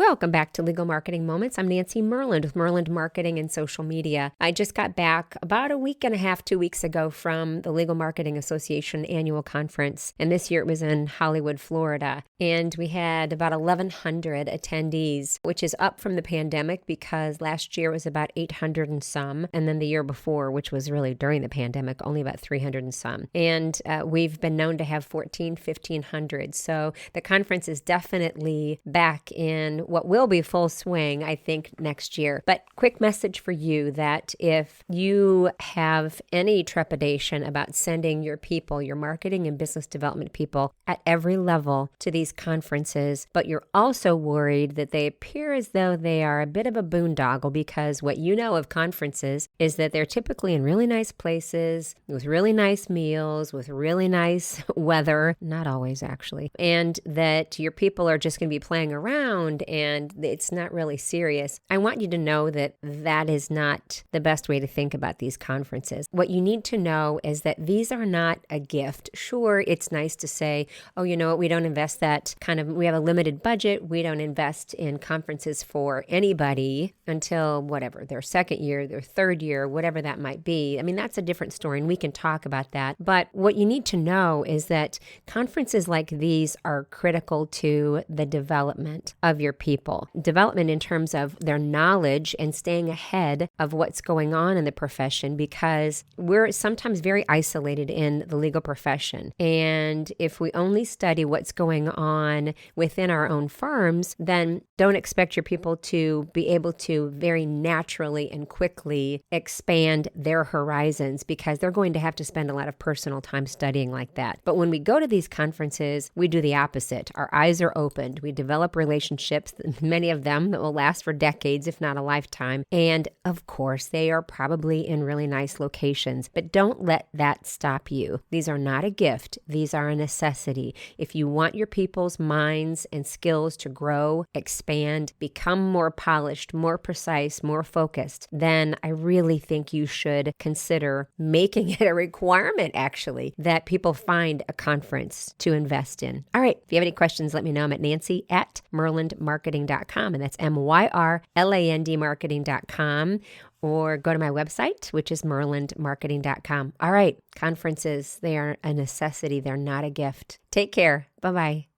Welcome back to Legal Marketing Moments. I'm Nancy Myrland with Myrland Marketing and Social Media. I just got back about a week and a half, 2 weeks ago from the Legal Marketing Association annual conference. And this year it was in Hollywood, Florida. And we had about 1,100 attendees, which is up from the pandemic because last year it was about 800 and some. And then the year before, which was really during the pandemic, only about 300 and some. And we've been known to have 1,500. So the conference is definitely back in what will be full swing, I think, next year. But quick message for you that if you have any trepidation about sending your people, your marketing and business development people at every level to these conferences, but you're also worried that they appear as though they are a bit of a boondoggle because what you know of conferences is that they're typically in really nice places with really nice meals, with really nice weather, not always actually, and that your people are just going to be playing around and it's not really serious. I want you to know that that is not the best way to think about these conferences. What you need to know is that these are not a gift. Sure, it's nice to say, oh, you know what, we don't invest we have a limited budget. We don't invest in conferences for anybody until whatever, their second year, their third year, whatever that might be. I mean, that's a different story and we can talk about that. But what you need to know is that conferences like these are critical to the development of your people. Development in terms of their knowledge and staying ahead of what's going on in the profession because we're sometimes very isolated in the legal profession. And if we only study what's going on within our own firms, then don't expect your people to be able to very naturally and quickly expand their horizons because they're going to have to spend a lot of personal time studying like that. But when we go to these conferences, we do the opposite. Our eyes are opened. We develop relationships, many of them that will last for decades, if not a lifetime. And of course, they are probably in really nice locations, but don't let that stop you. These are not a gift. These are a necessity. If you want your people's minds and skills to grow, expand, become more polished, more precise, more focused, then I really think you should consider making it a requirement, actually, that people find a conference to invest in. All right. If you have any questions, let me know. I'm at nancy@myrlandmarketing.com, and that's MYRLAND marketing.com, or go to my website, which is myrlandmarketing.com. All right. Conferences, they are a necessity. They're not a gift. Take care. Bye-bye.